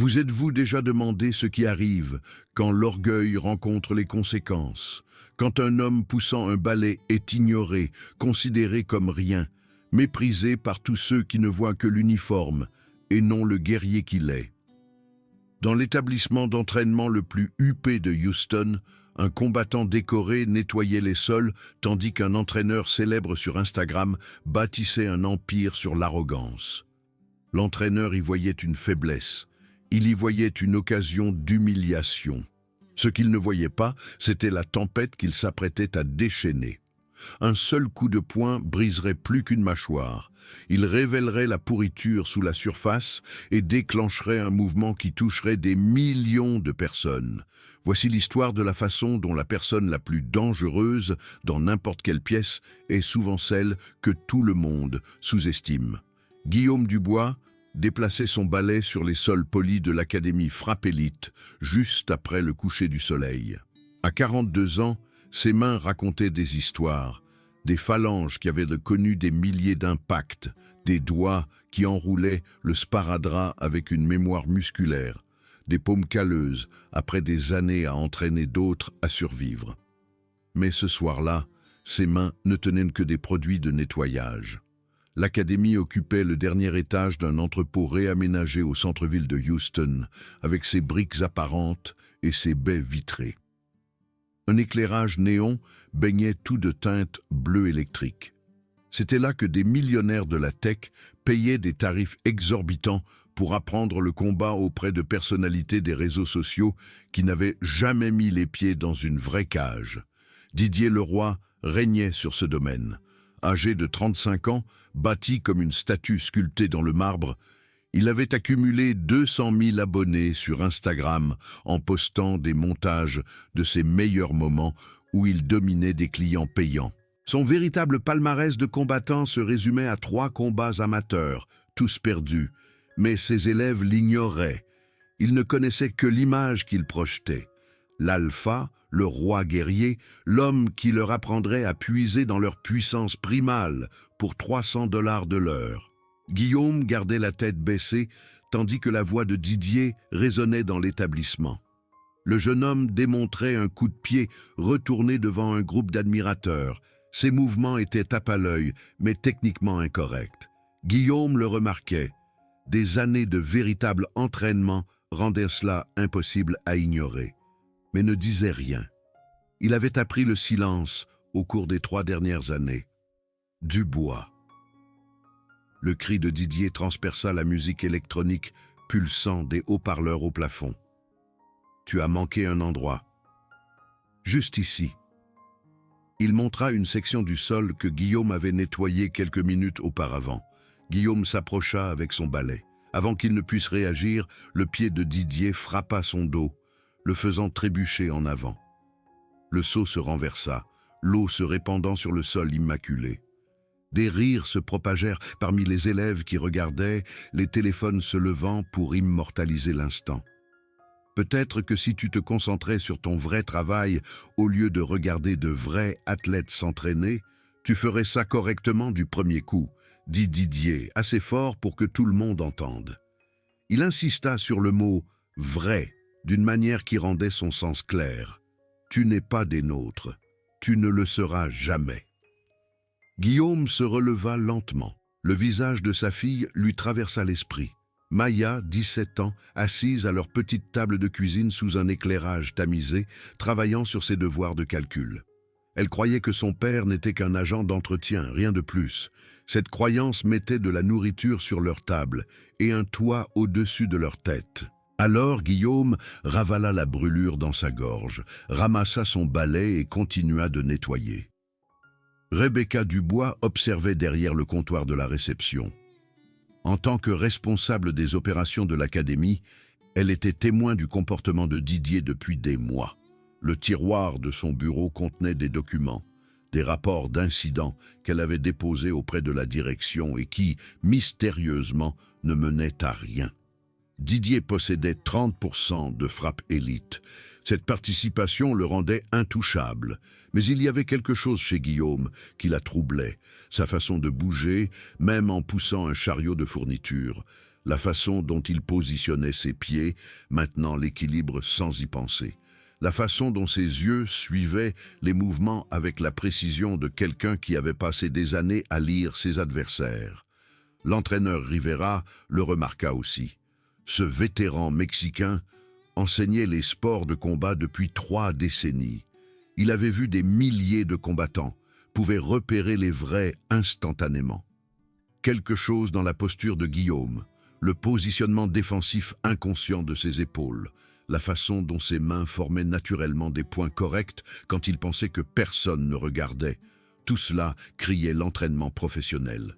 Vous êtes-vous déjà demandé ce qui arrive quand l'orgueil rencontre les conséquences? Quand un homme poussant un balai est ignoré, considéré comme rien, méprisé par tous ceux qui ne voient que l'uniforme et non le guerrier qu'il est. Dans l'établissement d'entraînement le plus huppé de Houston, un combattant décoré nettoyait les sols tandis qu'un entraîneur célèbre sur Instagram bâtissait un empire sur l'arrogance. L'entraîneur y voyait une faiblesse. Il y voyait une occasion d'humiliation. Ce qu'il ne voyait pas, c'était la tempête qu'il s'apprêtait à déchaîner. Un seul coup de poing briserait plus qu'une mâchoire. Il révélerait la pourriture sous la surface et déclencherait un mouvement qui toucherait des millions de personnes. Voici l'histoire de la façon dont la personne la plus dangereuse dans n'importe quelle pièce est souvent celle que tout le monde sous-estime. Guillaume Dubois déplaçait son balai sur les sols polis de l'Académie Frappe Élite, juste après le coucher du soleil. À 42 ans, ses mains racontaient des histoires, des phalanges qui avaient connu des milliers d'impacts, des doigts qui enroulaient le sparadrap avec une mémoire musculaire, des paumes calleuses après des années à entraîner d'autres à survivre. Mais ce soir-là, ses mains ne tenaient que des produits de nettoyage. L'Académie occupait le dernier étage d'un entrepôt réaménagé au centre-ville de Houston, avec ses briques apparentes et ses baies vitrées. Un éclairage néon baignait tout de teinte bleu électrique. C'était là que des millionnaires de la tech payaient des tarifs exorbitants pour apprendre le combat auprès de personnalités des réseaux sociaux qui n'avaient jamais mis les pieds dans une vraie cage. Didier Leroy régnait sur ce domaine. Âgé de 35 ans, bâti comme une statue sculptée dans le marbre, il avait accumulé 200 000 abonnés sur Instagram en postant des montages de ses meilleurs moments où il dominait des clients payants. Son véritable palmarès de combattant se résumait à 3 combats amateurs, tous perdus, mais ses élèves l'ignoraient. Ils ne connaissaient que l'image qu'il projetait. L'alpha, le roi guerrier, l'homme qui leur apprendrait à puiser dans leur puissance primale pour 300 $ de l'heure. Guillaume gardait la tête baissée, tandis que la voix de Didier résonnait dans l'établissement. Le jeune homme démontrait un coup de pied retourné devant un groupe d'admirateurs. Ses mouvements étaient tape à l'œil, mais techniquement incorrects. Guillaume le remarquait. Des années de véritable entraînement rendaient cela impossible à ignorer, mais ne disait rien. Il avait appris le silence au cours des 3 dernières années. Dubois. Le cri de Didier transperça la musique électronique pulsant des haut-parleurs au plafond. Tu as manqué un endroit. Juste ici. Il montra une section du sol que Guillaume avait nettoyée quelques minutes auparavant. Guillaume s'approcha avec son balai. Avant qu'il ne puisse réagir, le pied de Didier frappa son dos, le faisant trébucher en avant. Le seau se renversa, l'eau se répandant sur le sol immaculé. Des rires se propagèrent parmi les élèves qui regardaient, les téléphones se levant pour immortaliser l'instant. Peut-être que si tu te concentrais sur ton vrai travail, au lieu de regarder de vrais athlètes s'entraîner, tu ferais ça correctement du premier coup, dit Didier, assez fort pour que tout le monde entende. Il insista sur le mot « vrai » d'une manière qui rendait son sens clair. Tu n'es pas des nôtres, tu ne le seras jamais. Guillaume se releva lentement. Le visage de sa fille lui traversa l'esprit. Maya, 17 ans, assise à leur petite table de cuisine sous un éclairage tamisé, travaillant sur ses devoirs de calcul. Elle croyait que son père n'était qu'un agent d'entretien, rien de plus. Cette croyance mettait de la nourriture sur leur table et un toit au-dessus de leur tête. Alors Guillaume ravala la brûlure dans sa gorge, ramassa son balai et continua de nettoyer. Rebecca Dubois observait derrière le comptoir de la réception. En tant que responsable des opérations de l'Académie, elle était témoin du comportement de Didier depuis des mois. Le tiroir de son bureau contenait des documents, des rapports d'incidents qu'elle avait déposés auprès de la direction et qui, mystérieusement, ne menaient à rien. Didier possédait 30% de Frappe Élite. Cette participation le rendait intouchable. Mais il y avait quelque chose chez Guillaume qui la troublait, sa façon de bouger, même en poussant un chariot de fourniture. la façon dont il positionnait ses pieds, maintenant l'équilibre sans y penser, la façon dont ses yeux suivaient les mouvements avec la précision de quelqu'un qui avait passé des années à lire ses adversaires. L'entraîneur Rivera le remarqua aussi. Ce vétéran mexicain enseignait les sports de combat depuis 3 décennies. Il avait vu des milliers de combattants, pouvait repérer les vrais instantanément. Quelque chose dans la posture de Guillaume, le positionnement défensif inconscient de ses épaules, la façon dont ses mains formaient naturellement des points corrects quand il pensait que personne ne regardait, tout cela criait l'entraînement professionnel.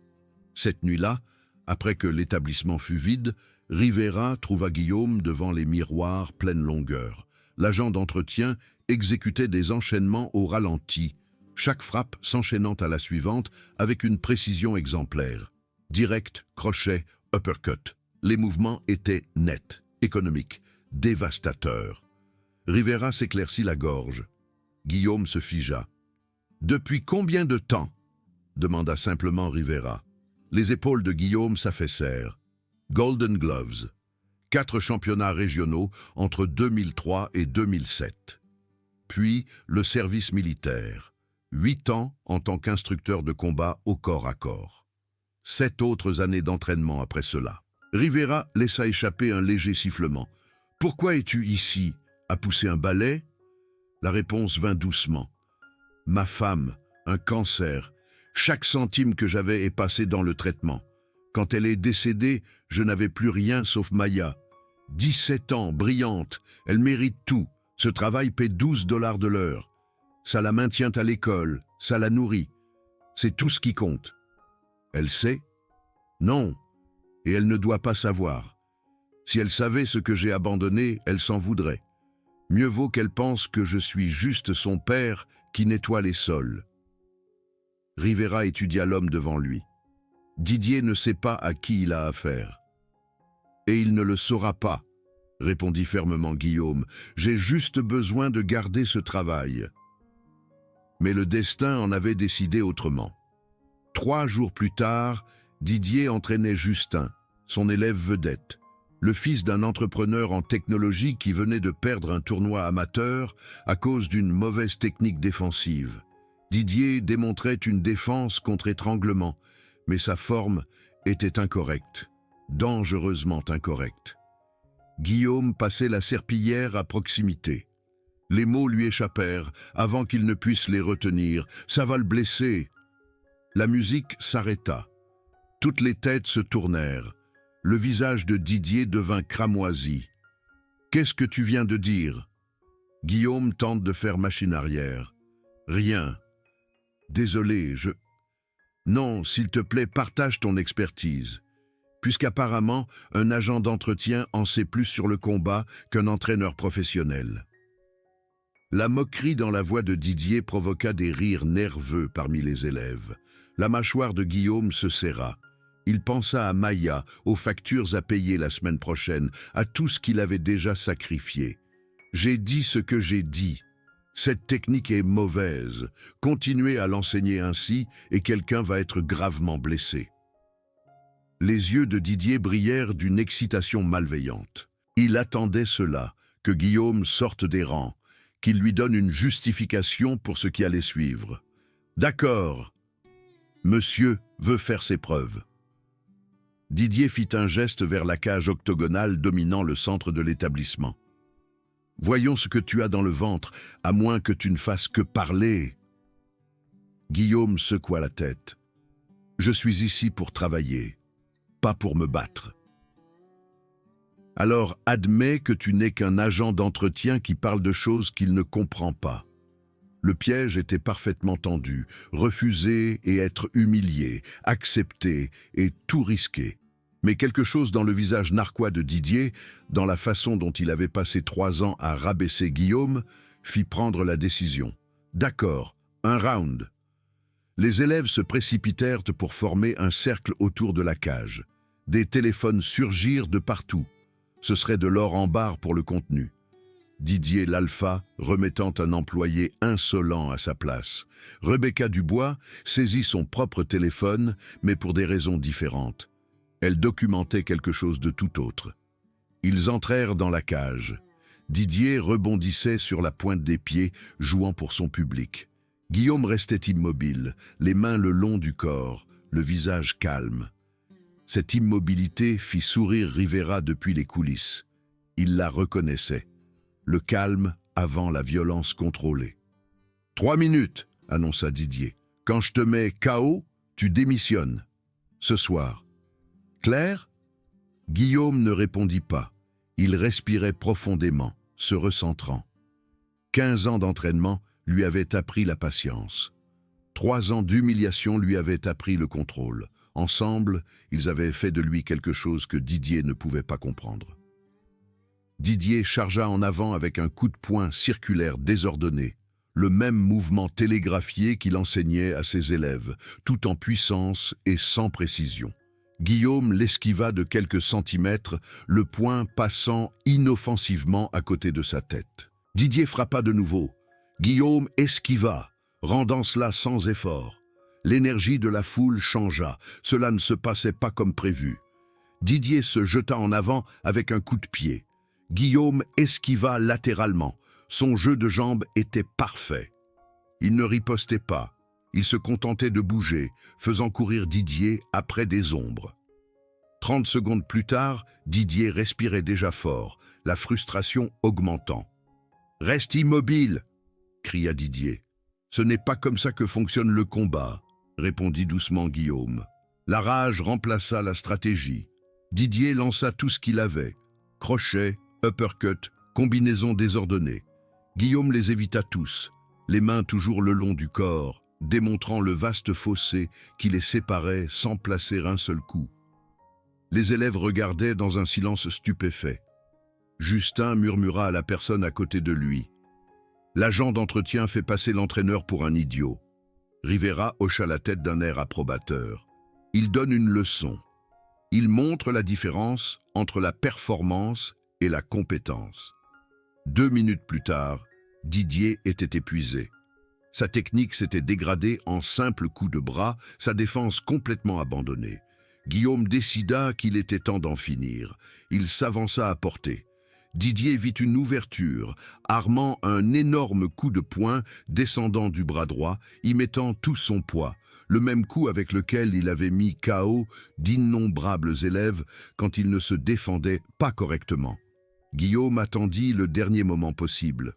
Cette nuit-là, après que l'établissement fut vide, Rivera trouva Guillaume devant les miroirs pleine longueur. L'agent d'entretien exécutait des enchaînements au ralenti, chaque frappe s'enchaînant à la suivante avec une précision exemplaire. Direct, crochet, uppercut. Les mouvements étaient nets, économiques, dévastateurs. Rivera s'éclaircit la gorge. Guillaume se figea. « Depuis combien de temps ?» demanda simplement Rivera. Les épaules de Guillaume s'affaissèrent. Golden Gloves. 4 championnats régionaux entre 2003 et 2007. Puis le service militaire. 8 ans en tant qu'instructeur de combat au corps à corps. 7 autres années d'entraînement après cela. Rivera laissa échapper un léger sifflement. « Pourquoi es-tu ici? À pousser un balai ?» La réponse vint doucement. « Ma femme, un cancer. Chaque centime que j'avais est passé dans le traitement. Quand elle est décédée, je n'avais plus rien sauf Maya. 17 ans, brillante, elle mérite tout. Ce travail paie $12 de l'heure. Ça la maintient à l'école, ça la nourrit. C'est tout ce qui compte. Elle sait? Non, et elle ne doit pas savoir. Si elle savait ce que j'ai abandonné, elle s'en voudrait. Mieux vaut qu'elle pense que je suis juste son père qui nettoie les sols. » Rivera étudia l'homme devant lui. Didier ne sait pas à qui il a affaire. « Et il ne le saura pas, » répondit fermement Guillaume. « J'ai juste besoin de garder ce travail. » Mais le destin en avait décidé autrement. 3 jours plus tard, Didier entraînait Justin, son élève vedette, le fils d'un entrepreneur en technologie qui venait de perdre un tournoi amateur à cause d'une mauvaise technique défensive. Didier démontrait une défense contre étranglement, mais sa forme était incorrecte, dangereusement incorrecte. Guillaume passait la serpillière à proximité. Les mots lui échappèrent avant qu'il ne puisse les retenir. « Ça va le blesser !» La musique s'arrêta. Toutes les têtes se tournèrent. Le visage de Didier devint cramoisi. « Qu'est-ce que tu viens de dire ?» Guillaume tente de faire machine arrière. « Rien. Désolé, je... » « Non, s'il te plaît, partage ton expertise. Puisqu'apparemment, un agent d'entretien en sait plus sur le combat qu'un entraîneur professionnel. » La moquerie dans la voix de Didier provoqua des rires nerveux parmi les élèves. La mâchoire de Guillaume se serra. Il pensa à Maya, aux factures à payer la semaine prochaine, à tout ce qu'il avait déjà sacrifié. « J'ai dit ce que j'ai dit. Cette technique est mauvaise. Continuez à l'enseigner ainsi et quelqu'un va être gravement blessé. » Les yeux de Didier brillèrent d'une excitation malveillante. Il attendait cela, que Guillaume sorte des rangs, qu'il lui donne une justification pour ce qui allait suivre. « D'accord. Monsieur veut faire ses preuves. » Didier fit un geste vers la cage octogonale dominant le centre de l'établissement. « Voyons ce que tu as dans le ventre, à moins que tu ne fasses que parler. » Guillaume secoua la tête. « Je suis ici pour travailler, pas pour me battre. » « Alors admets que tu n'es qu'un agent d'entretien qui parle de choses qu'il ne comprend pas. » Le piège était parfaitement tendu, refuser et être humilié, accepter et tout risquer. Mais quelque chose dans le visage narquois de Didier, dans la façon dont il avait passé 3 ans à rabaisser Guillaume, fit prendre la décision. « D'accord, un round. » Les élèves se précipitèrent pour former un cercle autour de la cage. Des téléphones surgirent de partout. Ce serait de l'or en barre pour le contenu. Didier l'alpha remettant un employé insolent à sa place. Rebecca Dubois saisit son propre téléphone, mais pour des raisons différentes. Elle documentait quelque chose de tout autre. Ils entrèrent dans la cage. Didier rebondissait sur la pointe des pieds, jouant pour son public. Guillaume restait immobile, les mains le long du corps, le visage calme. Cette immobilité fit sourire Rivera depuis les coulisses. Il la reconnaissait. Le calme avant la violence contrôlée. « 3 minutes, annonça Didier. Quand je te mets KO, tu démissionnes. Ce soir. Clair ?» Guillaume ne répondit pas. Il respirait profondément, se recentrant. 15 ans d'entraînement lui avaient appris la patience. 3 ans d'humiliation lui avaient appris le contrôle. Ensemble, ils avaient fait de lui quelque chose que Didier ne pouvait pas comprendre. Didier chargea en avant avec un coup de poing circulaire désordonné, le même mouvement télégraphié qu'il enseignait à ses élèves, tout en puissance et sans précision. Guillaume l'esquiva de quelques centimètres, le poing passant inoffensivement à côté de sa tête. Didier frappa de nouveau. Guillaume esquiva, rendant cela sans effort. L'énergie de la foule changea, cela ne se passait pas comme prévu. Didier se jeta en avant avec un coup de pied. Guillaume esquiva latéralement. Son jeu de jambes était parfait. Il ne ripostait pas. Il se contentait de bouger, faisant courir Didier après des ombres. 30 secondes plus tard, Didier respirait déjà fort, la frustration augmentant. « Reste immobile !» cria Didier. « Ce n'est pas comme ça que fonctionne le combat !» répondit doucement Guillaume. La rage remplaça la stratégie. Didier lança tout ce qu'il avait. Crochet, uppercut, combinaison désordonnée. Guillaume les évita tous, les mains toujours le long du corps, démontrant le vaste fossé qui les séparait sans placer un seul coup. Les élèves regardaient dans un silence stupéfait. Justin murmura à la personne à côté de lui. L'agent d'entretien fait passer l'entraîneur pour un idiot. Rivera hocha la tête d'un air approbateur. Il donne une leçon. Il montre la différence entre la performance et la compétence. 2 minutes plus tard, Didier était épuisé. Sa technique s'était dégradée en simple coup de bras, sa défense complètement abandonnée. Guillaume décida qu'il était temps d'en finir. Il s'avança à portée. Didier vit une ouverture, armant un énorme coup de poing descendant du bras droit, y mettant tout son poids, le même coup avec lequel il avait mis KO d'innombrables élèves quand ils ne se défendaient pas correctement. Guillaume attendit le dernier moment possible.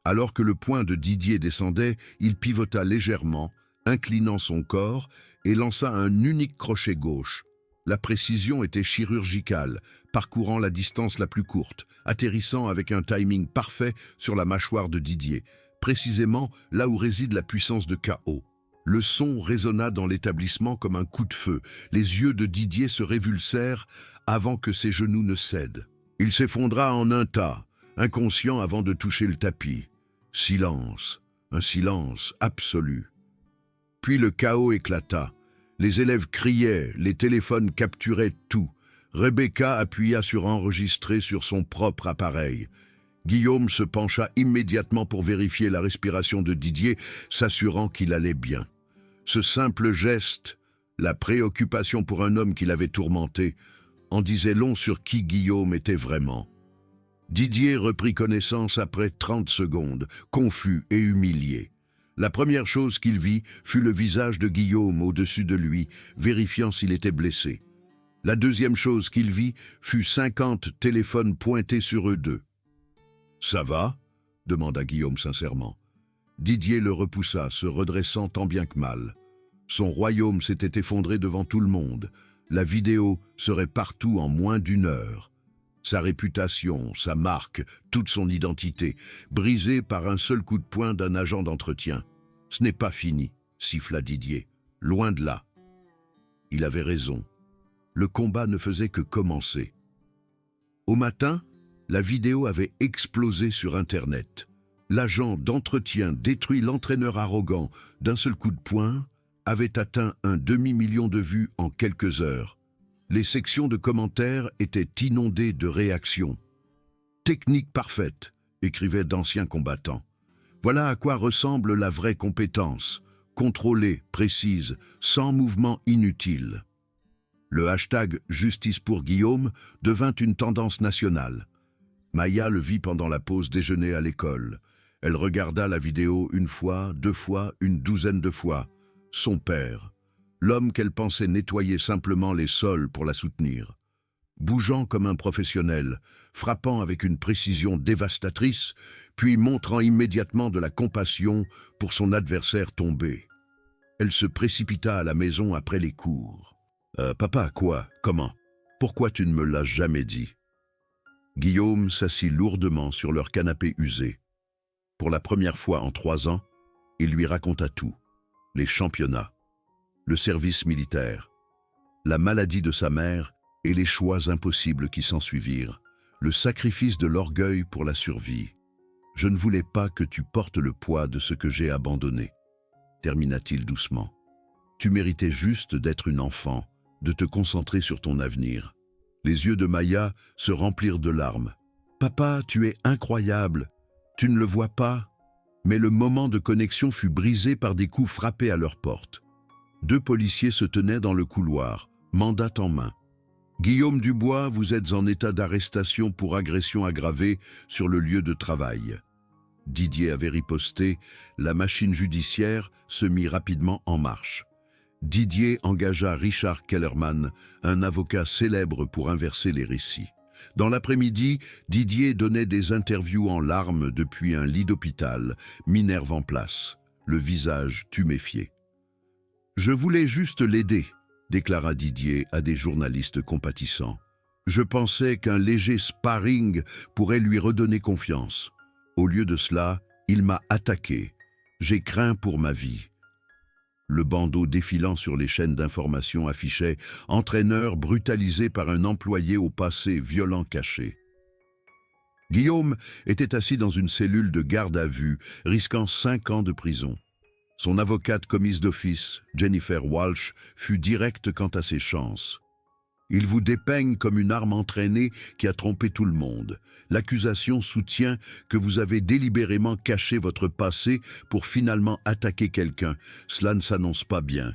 Alors que le poing de Didier descendait, il pivota légèrement, inclinant son corps, et lança un unique crochet gauche. La précision était chirurgicale, parcourant la distance la plus courte, atterrissant avec un timing parfait sur la mâchoire de Didier, précisément là où réside la puissance de KO. Le son résonna dans l'établissement comme un coup de feu. Les yeux de Didier se révulsèrent avant que ses genoux ne cèdent. Il s'effondra en un tas, inconscient avant de toucher le tapis. Silence, un silence absolu. Puis le chaos éclata. Les élèves criaient, les téléphones capturaient tout. Rebecca appuya sur enregistrer sur son propre appareil. Guillaume se pencha immédiatement pour vérifier la respiration de Didier, s'assurant qu'il allait bien. Ce simple geste, la préoccupation pour un homme qui l'avait tourmenté, en disait long sur qui Guillaume était vraiment. Didier reprit connaissance après 30 secondes, confus et humilié. La première chose qu'il vit fut le visage de Guillaume au-dessus de lui, vérifiant s'il était blessé. La deuxième chose qu'il vit fut 50 téléphones pointés sur eux deux. « Ça va ?» demanda Guillaume sincèrement. Didier le repoussa, se redressant tant bien que mal. Son royaume s'était effondré devant tout le monde. La vidéo serait partout en moins d'1 heure. Sa réputation, sa marque, toute son identité, brisée par un seul coup de poing d'un agent d'entretien. « Ce n'est pas fini », siffla Didier. « Loin de là. » Il avait raison. Le combat ne faisait que commencer. Au matin, la vidéo avait explosé sur Internet. L'agent d'entretien détruit l'entraîneur arrogant d'un seul coup de poing avait atteint un demi-million de vues en quelques heures. Les sections de commentaires étaient inondées de réactions. « Technique parfaite », écrivaient d'anciens combattants. Voilà à quoi ressemble la vraie compétence, contrôlée, précise, sans mouvement inutile. Le hashtag Justice pour Guillaume devint une tendance nationale. Maya le vit pendant la pause déjeuner à l'école. Elle regarda la vidéo une fois, deux fois, une douzaine de fois. Son père, l'homme qu'elle pensait nettoyer simplement les sols pour la soutenir. Bougeant comme un professionnel, frappant avec une précision dévastatrice, puis montrant immédiatement de la compassion pour son adversaire tombé. Elle se précipita à la maison après les cours. « Papa, quoi? Comment? Pourquoi tu ne me l'as jamais dit ?» Guillaume s'assit lourdement sur leur canapé usé. Pour la première fois en 3 ans, il lui raconta tout. Les championnats, le service militaire, la maladie de sa mère et les choix impossibles qui s'ensuivirent, le sacrifice de l'orgueil pour la survie. « Je ne voulais pas que tu portes le poids de ce que j'ai abandonné, » termina-t-il doucement. « Tu méritais juste d'être une enfant, de te concentrer sur ton avenir. » Les yeux de Maya se remplirent de larmes. « Papa, tu es incroyable. Tu ne le vois pas ?» Mais le moment de connexion fut brisé par des coups frappés à leur porte. 2 policiers se tenaient dans le couloir, mandat en main. « Guillaume Dubois, vous êtes en état d'arrestation pour agression aggravée sur le lieu de travail. » Didier avait riposté, la machine judiciaire se mit rapidement en marche. Didier engagea Richard Kellerman, un avocat célèbre pour inverser les récits. Dans l'après-midi, Didier donnait des interviews en larmes depuis un lit d'hôpital, Minerve en place, le visage tuméfié. « Je voulais juste l'aider », déclara Didier à des journalistes compatissants. « Je pensais qu'un léger sparring pourrait lui redonner confiance. Au lieu de cela, il m'a attaqué. J'ai craint pour ma vie. » Le bandeau défilant sur les chaînes d'information affichait « Entraîneur brutalisé par un employé au passé violent caché ». Guillaume était assis dans une cellule de garde à vue, risquant 5 ans de prison. Son avocate commise d'office, Jennifer Walsh, fut directe quant à ses chances. Il vous dépeigne comme une arme entraînée qui a trompé tout le monde. L'accusation soutient que vous avez délibérément caché votre passé pour finalement attaquer quelqu'un. Cela ne s'annonce pas bien.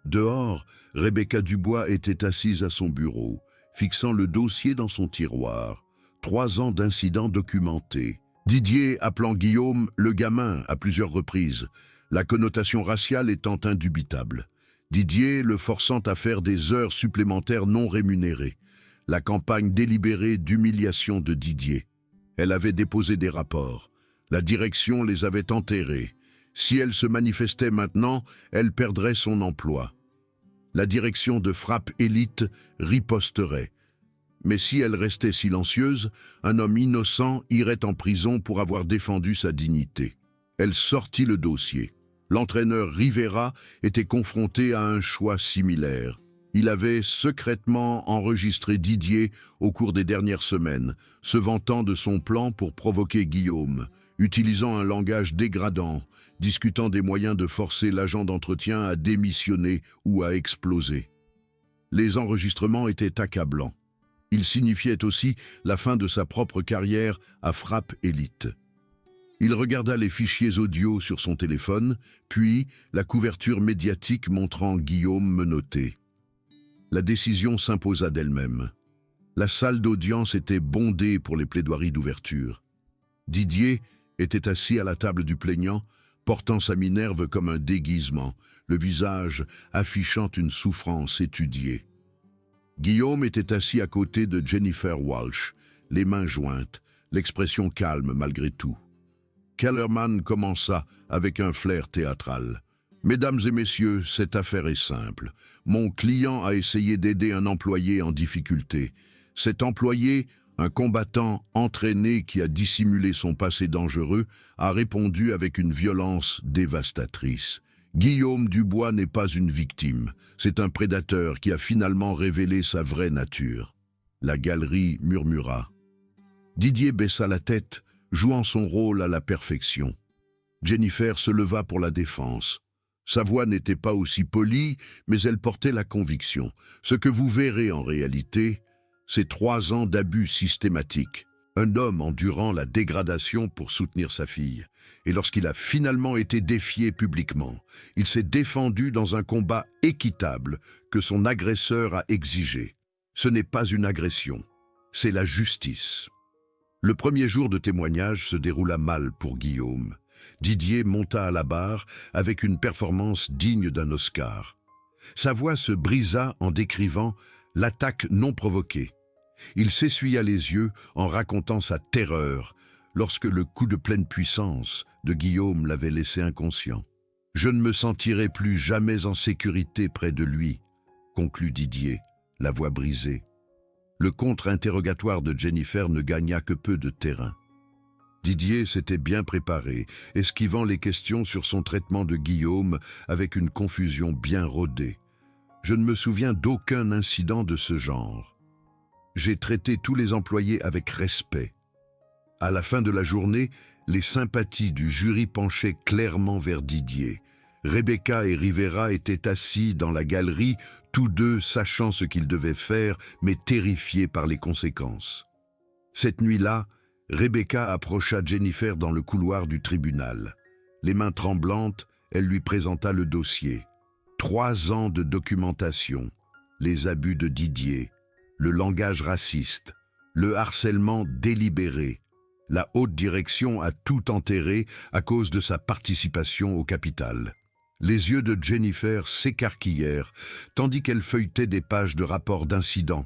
Dehors, Rebecca Dubois était assise à son bureau, fixant le dossier dans son tiroir. 3 ans d'incidents documentés. Didier appelant Guillaume le gamin à plusieurs reprises, la connotation raciale étant indubitable. Didier le forçant à faire des heures supplémentaires non rémunérées. La campagne délibérée d'humiliation de Didier. Elle avait déposé des rapports. La direction les avait enterrés. Si elle se manifestait maintenant, elle perdrait son emploi. La direction de Frappe Élite riposterait. Mais si elle restait silencieuse, un homme innocent irait en prison pour avoir défendu sa dignité. Elle sortit le dossier. L'entraîneur Rivera était confronté à un choix similaire. Il avait secrètement enregistré Didier au cours des dernières semaines, se vantant de son plan pour provoquer Guillaume, utilisant un langage dégradant, discutant des moyens de forcer l'agent d'entretien à démissionner ou à exploser. Les enregistrements étaient accablants. Ils signifiaient aussi la fin de sa propre carrière à Frappe Élite. Il regarda les fichiers audio sur son téléphone, puis la couverture médiatique montrant Guillaume menotté. La décision s'imposa d'elle-même. La salle d'audience était bondée pour les plaidoiries d'ouverture. Didier était assis à la table du plaignant, portant sa Minerve comme un déguisement, le visage affichant une souffrance étudiée. Guillaume était assis à côté de Jennifer Walsh, les mains jointes, l'expression calme malgré tout. Kellerman commença avec un flair théâtral. « Mesdames et messieurs, cette affaire est simple. Mon client a essayé d'aider un employé en difficulté. Cet employé, un combattant entraîné qui a dissimulé son passé dangereux, a répondu avec une violence dévastatrice. Guillaume Dubois n'est pas une victime. C'est un prédateur qui a finalement révélé sa vraie nature. » La galerie murmura. Didier baissa la tête, jouant son rôle à la perfection. Jennifer se leva pour la défense. Sa voix n'était pas aussi polie, mais elle portait la conviction. Ce que vous verrez en réalité, c'est 3 ans d'abus systématiques. un homme endurant la dégradation pour soutenir sa fille. Et lorsqu'il a finalement été défié publiquement, il s'est défendu dans un combat équitable que son agresseur a exigé. Ce n'est pas une agression, c'est la justice. Le premier jour de témoignage se déroula mal pour Guillaume. Didier monta à la barre avec une performance digne d'un Oscar. Sa voix se brisa en décrivant l'attaque non provoquée. Il s'essuya les yeux en racontant sa terreur lorsque le coup de pleine puissance de Guillaume l'avait laissé inconscient. « Je ne me sentirai plus jamais en sécurité près de lui », conclut Didier, la voix brisée. Le contre-interrogatoire de Jennifer ne gagna que peu de terrain. Didier s'était bien préparé, esquivant les questions sur son traitement de Guillaume avec une confusion bien rodée. « Je ne me souviens d'aucun incident de ce genre. J'ai traité tous les employés avec respect. » À la fin de la journée, les sympathies du jury penchaient clairement vers Didier. Rebecca et Rivera étaient assis dans la galerie, tous deux sachant ce qu'ils devaient faire, mais terrifiés par les conséquences. Cette nuit-là, Rebecca approcha Jennifer dans le couloir du tribunal. Les mains tremblantes, elle lui présenta le dossier. 3 ans de documentation, les abus de Didier, le langage raciste, le harcèlement délibéré. La haute direction a tout enterré à cause de sa participation au capital. Les yeux de Jennifer s'écarquillèrent, tandis qu'elle feuilletait des pages de rapports d'incidents,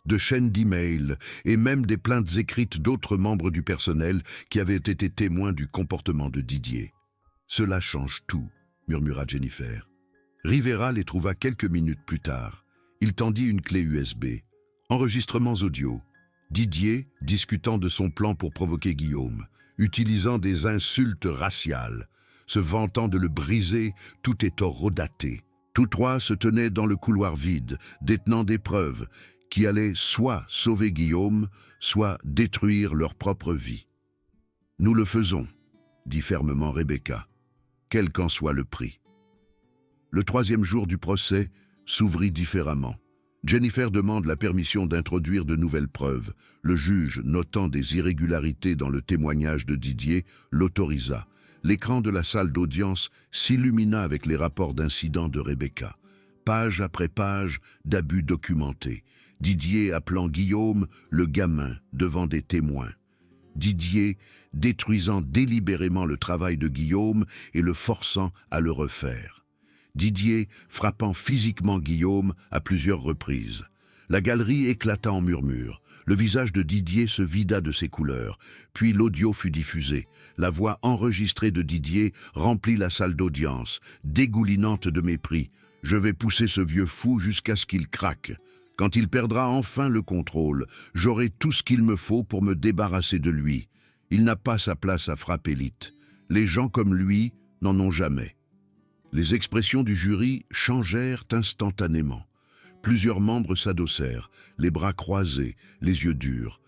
de chaînes d'emails et même des plaintes écrites d'autres membres du personnel qui avaient été témoins du comportement de Didier. « Cela change tout », murmura Jennifer. Rivera les trouva quelques minutes plus tard. Il tendit une clé USB. Enregistrements audio. Didier discutant de son plan pour provoquer Guillaume, utilisant des insultes raciales, se vantant de le briser, tout étant rodaté. Tous trois se tenaient dans le couloir vide, détenant des preuves qui allaient soit sauver Guillaume, soit détruire leur propre vie. « Nous le faisons », dit fermement Rebecca, « quel qu'en soit le prix. » Le 3e jour du procès s'ouvrit différemment. Jennifer demande la permission d'introduire de nouvelles preuves. Le juge, notant des irrégularités dans le témoignage de Didier, l'autorisa. L'écran de la salle d'audience s'illumina avec les rapports d'incidents de Rebecca. Page après page d'abus documentés. Didier appelant Guillaume le gamin devant des témoins. Didier détruisant délibérément le travail de Guillaume et le forçant à le refaire. Didier frappant physiquement Guillaume à plusieurs reprises. La galerie éclata en murmures. Le visage de Didier se vida de ses couleurs. Puis l'audio fut diffusé. La voix enregistrée de Didier remplit la salle d'audience, dégoulinante de mépris. « Je vais pousser ce vieux fou jusqu'à ce qu'il craque. Quand il perdra enfin le contrôle, j'aurai tout ce qu'il me faut pour me débarrasser de lui. Il n'a pas sa place à Frappe Élite. Les gens comme lui n'en ont jamais. » Les expressions du jury changèrent instantanément. Plusieurs membres s'adossèrent, les bras croisés, les yeux durs.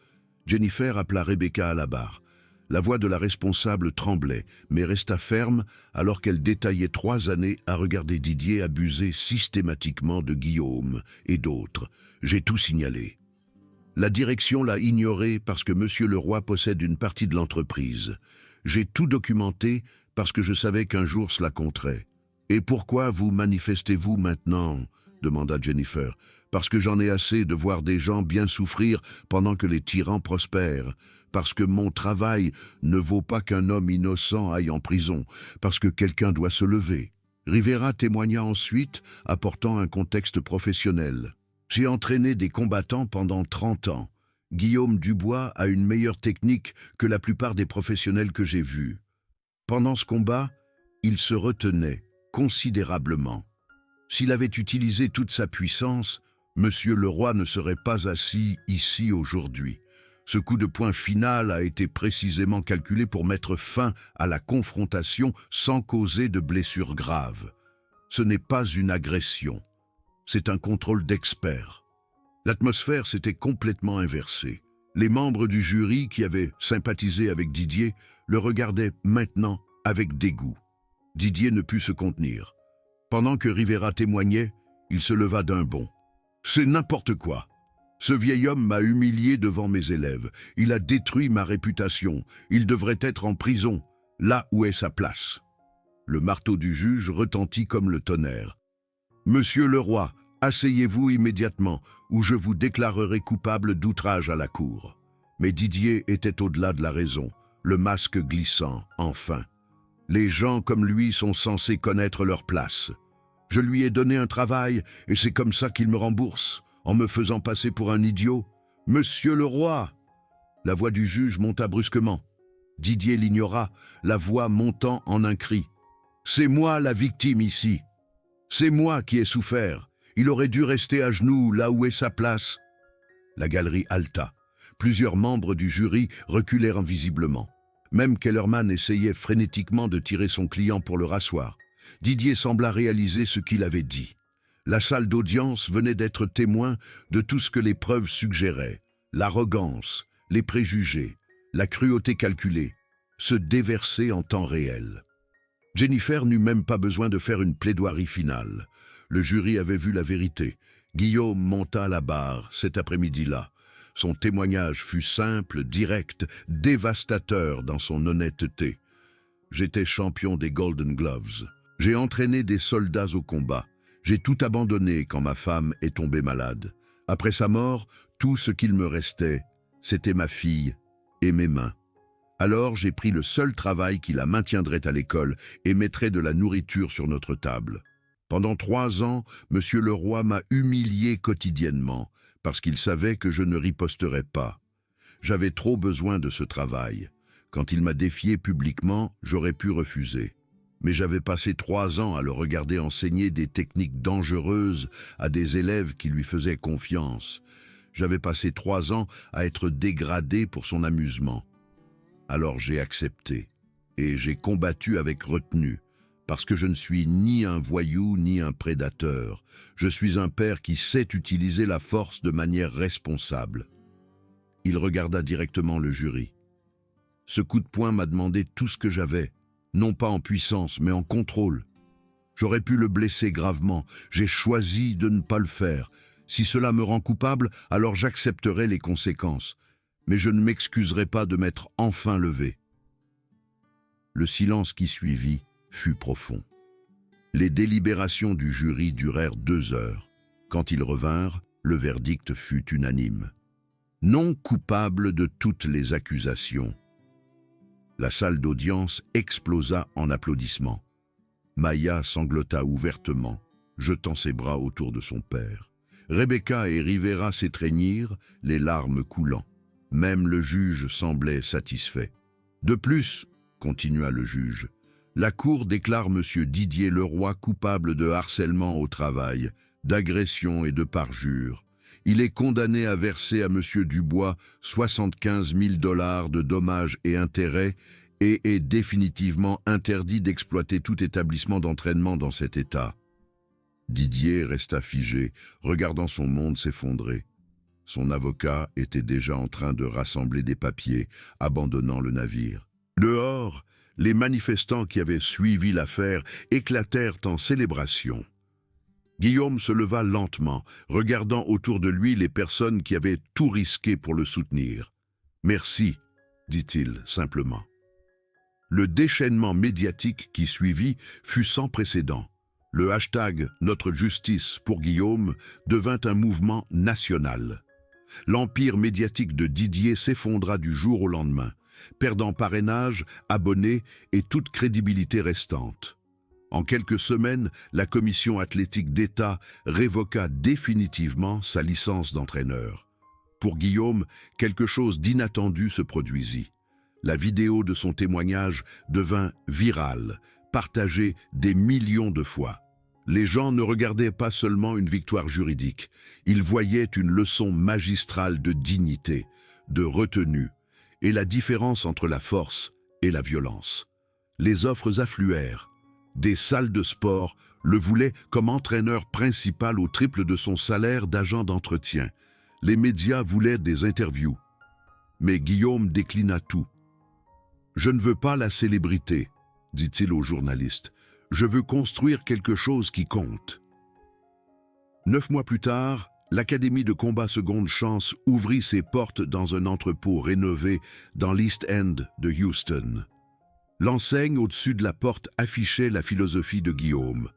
Jennifer appela Rebecca à la barre. La voix de la responsable tremblait, mais resta ferme alors qu'elle détaillait 3 années à regarder Didier abuser systématiquement de Guillaume et d'autres. « J'ai tout signalé. La direction l'a ignoré parce que Monsieur Leroy possède une partie de l'entreprise. J'ai tout documenté parce que je savais qu'un jour cela compterait. » « Et pourquoi vous manifestez-vous maintenant ?» demanda Jennifer. « Parce que j'en ai assez de voir des gens bien souffrir pendant que les tyrans prospèrent. Parce que mon travail ne vaut pas qu'un homme innocent aille en prison. Parce que quelqu'un doit se lever. » Rivera témoigna ensuite, apportant un contexte professionnel. « J'ai entraîné des combattants pendant 30 ans. Guillaume Dubois a une meilleure technique que la plupart des professionnels que j'ai vus. Pendant ce combat, il se retenait considérablement. S'il avait utilisé toute sa puissance, Monsieur Leroy ne serait pas assis ici aujourd'hui. Ce coup de poing final a été précisément calculé pour mettre fin à la confrontation sans causer de blessures graves. Ce n'est pas une agression, c'est un contrôle d'expert. » L'atmosphère s'était complètement inversée. Les membres du jury qui avaient sympathisé avec Didier le regardaient maintenant avec dégoût. Didier ne put se contenir. Pendant que Rivera témoignait, il se leva d'un bond. « C'est n'importe quoi. Ce vieil homme m'a humilié devant mes élèves. Il a détruit ma réputation. Il devrait être en prison, là où est sa place. Le marteau du juge retentit comme le tonnerre. Monsieur le roi, asseyez-vous immédiatement, ou je vous déclarerai coupable d'outrage à la cour. Mais Didier était au-delà de la raison, le masque glissant, enfin. Les gens comme lui sont censés connaître leur place. Je lui ai donné un travail, et c'est comme ça qu'il me rembourse, en me faisant passer pour un idiot. Monsieur le roi! La voix du juge monta brusquement. Didier l'ignora, la voix montant en un cri. C'est moi la victime ici. C'est moi qui ai souffert. Il aurait dû rester à genoux là où est sa place. La galerie haleta. Plusieurs membres du jury reculèrent invisiblement. Même Kellerman essayait frénétiquement de tirer son client pour le rasseoir. Didier sembla réaliser ce qu'il avait dit. La salle d'audience venait d'être témoin de tout ce que les preuves suggéraient. L'arrogance, les préjugés, la cruauté calculée, se déversaient en temps réel. Jennifer n'eut même pas besoin de faire une plaidoirie finale. Le jury avait vu la vérité. Guillaume monta à la barre cet après-midi-là. Son témoignage fut simple, direct, dévastateur dans son honnêteté. J'étais champion des Golden Gloves. J'ai entraîné des soldats au combat. J'ai tout abandonné quand ma femme est tombée malade. Après sa mort, tout ce qu'il me restait, c'était ma fille et mes mains. Alors j'ai pris le seul travail qui la maintiendrait à l'école et mettrait de la nourriture sur notre table. Pendant 3 ans, Monsieur le roi m'a humilié quotidiennement, parce qu'il savait que je ne riposterais pas. J'avais trop besoin de ce travail. Quand il m'a défié publiquement, j'aurais pu refuser. Mais j'avais passé 3 ans à le regarder enseigner des techniques dangereuses à des élèves qui lui faisaient confiance. J'avais passé 3 ans à être dégradé pour son amusement. Alors j'ai accepté, et j'ai combattu avec retenue, parce que je ne suis ni un voyou ni un prédateur. Je suis un père qui sait utiliser la force de manière responsable. Il regarda directement le jury. Ce coup de poing m'a demandé tout ce que j'avais, non pas en puissance, mais en contrôle. J'aurais pu le blesser gravement, j'ai choisi de ne pas le faire. Si cela me rend coupable, alors j'accepterai les conséquences. Mais je ne m'excuserai pas de m'être enfin levé. Le silence qui suivit fut profond. Les délibérations du jury durèrent 2 heures. Quand ils revinrent, le verdict fut unanime. Non coupable de toutes les accusations. La salle d'audience explosa en applaudissements. Maya sanglota ouvertement, jetant ses bras autour de son père. Rebecca et Rivera s'étreignirent, les larmes coulant. Même le juge semblait satisfait. De plus, continua le juge, la Cour déclare M. Didier Leroy coupable de harcèlement au travail, d'agression et de parjure. Il est condamné à verser à M. Dubois 75 000 $ de dommages et intérêts et est définitivement interdit d'exploiter tout établissement d'entraînement dans cet état. Didier resta figé, regardant son monde s'effondrer. Son avocat était déjà en train de rassembler des papiers, abandonnant le navire. Dehors, les manifestants qui avaient suivi l'affaire éclatèrent en célébration. Guillaume se leva lentement, regardant autour de lui les personnes qui avaient tout risqué pour le soutenir. « Merci », dit-il simplement. Le déchaînement médiatique qui suivit fut sans précédent. Le hashtag « Notre justice pour Guillaume » devint un mouvement national. L'empire médiatique de Didier s'effondra du jour au lendemain, perdant parrainage, abonnés et toute crédibilité restante. En quelques semaines, la commission athlétique d'État révoqua définitivement sa licence d'entraîneur. Pour Guillaume, quelque chose d'inattendu se produisit. La vidéo de son témoignage devint virale, partagée des millions de fois. Les gens ne regardaient pas seulement une victoire juridique, ils voyaient une leçon magistrale de dignité, de retenue, et la différence entre la force et la violence. Les offres affluèrent. Des salles de sport le voulaient comme entraîneur principal au triple de son salaire d'agent d'entretien. Les médias voulaient des interviews. Mais Guillaume déclina tout. « Je ne veux pas la célébrité », dit-il aux journalistes. « Je veux construire quelque chose qui compte. » 9 mois plus tard, l'Académie de combat Seconde Chance ouvrit ses portes dans un entrepôt rénové dans l'East End de Houston. L'enseigne au-dessus de la porte affichait la philosophie de Guillaume.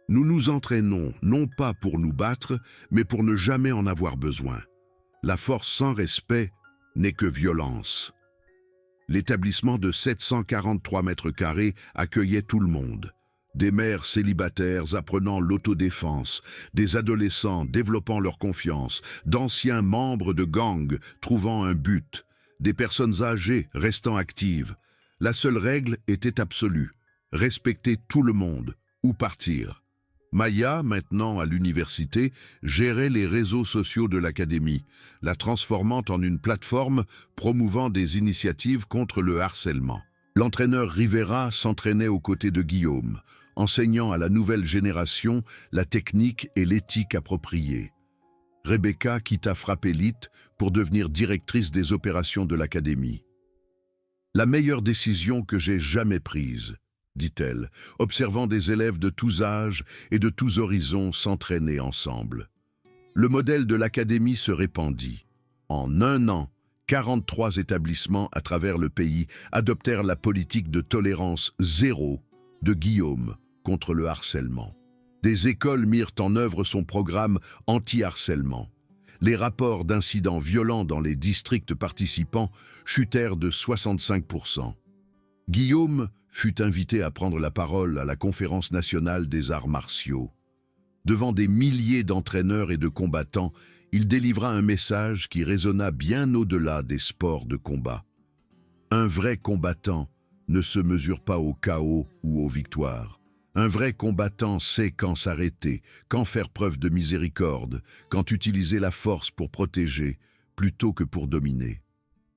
Nous nous entraînons non pas pour nous battre, mais pour ne jamais en avoir besoin. La force sans respect n'est que violence. L'établissement de 743 mètres carrés accueillait tout le monde. Des mères célibataires apprenant l'autodéfense, des adolescents développant leur confiance, d'anciens membres de gangs trouvant un but, des personnes âgées restant actives. La seule règle était absolue, respecter tout le monde ou partir. Maya, maintenant à l'université, gérait les réseaux sociaux de l'académie, la transformant en une plateforme promouvant des initiatives contre le harcèlement. L'entraîneur Rivera s'entraînait aux côtés de Guillaume, enseignant à la nouvelle génération la technique et l'éthique appropriée. Rebecca quitta Frappélite pour devenir directrice des opérations de l'académie. La meilleure décision que j'ai jamais prise, dit-elle, observant des élèves de tous âges et de tous horizons s'entraîner ensemble. Le modèle de l'académie se répandit. En un an, 43 établissements à travers le pays adoptèrent la politique de tolérance zéro de Guillaume contre le harcèlement. Des écoles mirent en œuvre son programme anti-harcèlement. Les rapports d'incidents violents dans les districts participants chutèrent de 65%. Guillaume fut invité à prendre la parole à la Conférence nationale des arts martiaux. Devant des milliers d'entraîneurs et de combattants, il délivra un message qui résonna bien au-delà des sports de combat. Un vrai combattant ne se mesure pas au chaos ou aux victoires. Un vrai combattant sait quand s'arrêter, quand faire preuve de miséricorde, quand utiliser la force pour protéger, plutôt que pour dominer.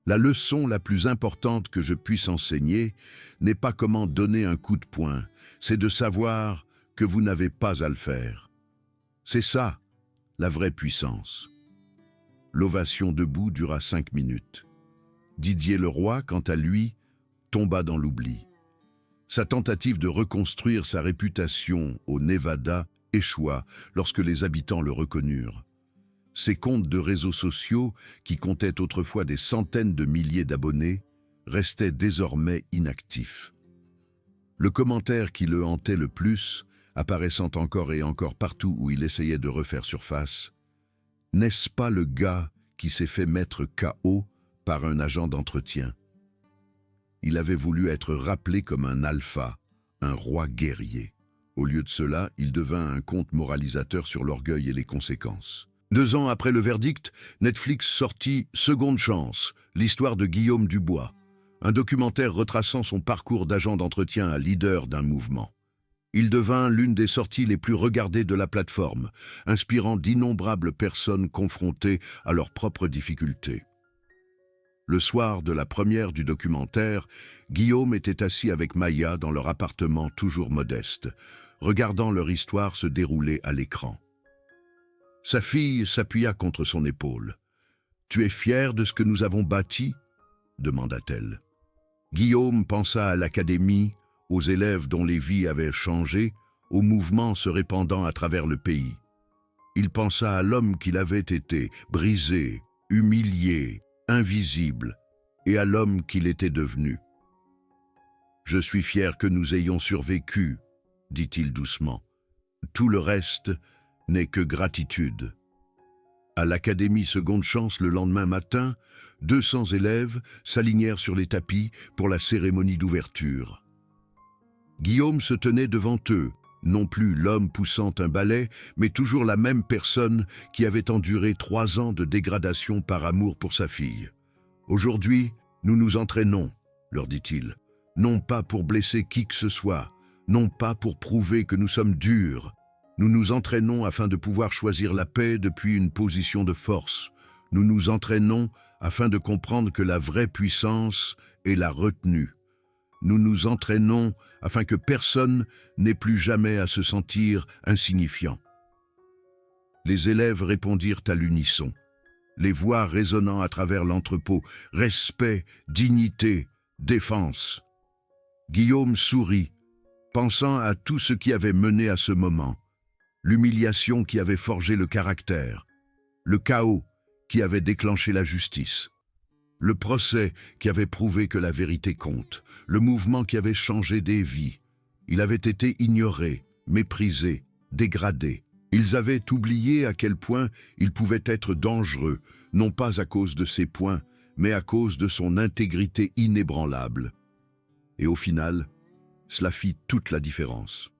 La leçon la plus importante que je puisse enseigner n'est pas comment donner un coup de poing, c'est de savoir que vous n'avez pas à le faire. C'est ça, la vraie puissance. L'ovation debout dura 5 minutes. Didier Leroy, quant à lui, tomba dans l'oubli. Sa tentative de reconstruire sa réputation au Nevada échoua lorsque les habitants le reconnurent. Ses comptes de réseaux sociaux, qui comptaient autrefois des centaines de milliers d'abonnés, restaient désormais inactifs. Le commentaire qui le hantait le plus, apparaissant encore et encore partout où il essayait de refaire surface, « N'est-ce pas le gars qui s'est fait mettre KO par un agent d'entretien ?» Il avait voulu être rappelé comme un alpha, un roi guerrier. Au lieu de cela, il devint un conte moralisateur sur l'orgueil et les conséquences. 2 ans après le verdict, Netflix sortit Seconde Chance, l'histoire de Guillaume Dubois, un documentaire retraçant son parcours d'agent d'entretien à leader d'un mouvement. Il devint l'une des sorties les plus regardées de la plateforme, inspirant d'innombrables personnes confrontées à leurs propres difficultés. Le soir de la première du documentaire, Guillaume était assis avec Maya dans leur appartement toujours modeste, regardant leur histoire se dérouler à l'écran. Sa fille s'appuya contre son épaule. « Tu es fier de ce que nous avons bâti ?» demanda-t-elle. Guillaume pensa à l'académie, aux élèves dont les vies avaient changé, au mouvement se répandant à travers le pays. Il pensa à l'homme qu'il avait été, brisé, humilié, invisible, et à l'homme qu'il était devenu. « Je suis fier que nous ayons survécu, » dit-il doucement. « Tout le reste n'est que gratitude. » À l'Académie Seconde Chance le lendemain matin, 200 élèves s'alignèrent sur les tapis pour la cérémonie d'ouverture. Guillaume se tenait devant eux, non plus l'homme poussant un balai, mais toujours la même personne qui avait enduré 3 ans de dégradation par amour pour sa fille. « Aujourd'hui, nous nous entraînons, » leur dit-il, « non pas pour blesser qui que ce soit, non pas pour prouver que nous sommes durs. Nous nous entraînons afin de pouvoir choisir la paix depuis une position de force. Nous nous entraînons afin de comprendre que la vraie puissance est la retenue. Nous nous entraînons afin que personne n'ait plus jamais à se sentir insignifiant. » Les élèves répondirent à l'unisson, les voix résonnant à travers l'entrepôt. « Respect, dignité, défense. » Guillaume sourit, pensant à tout ce qui avait mené à ce moment, l'humiliation qui avait forgé le caractère, le chaos qui avait déclenché la justice, le procès qui avait prouvé que la vérité compte, le mouvement qui avait changé des vies. Il avait été ignoré, méprisé, dégradé. Ils avaient oublié à quel point il pouvait être dangereux, non pas à cause de ses points, mais à cause de son intégrité inébranlable. Et au final, cela fit toute la différence.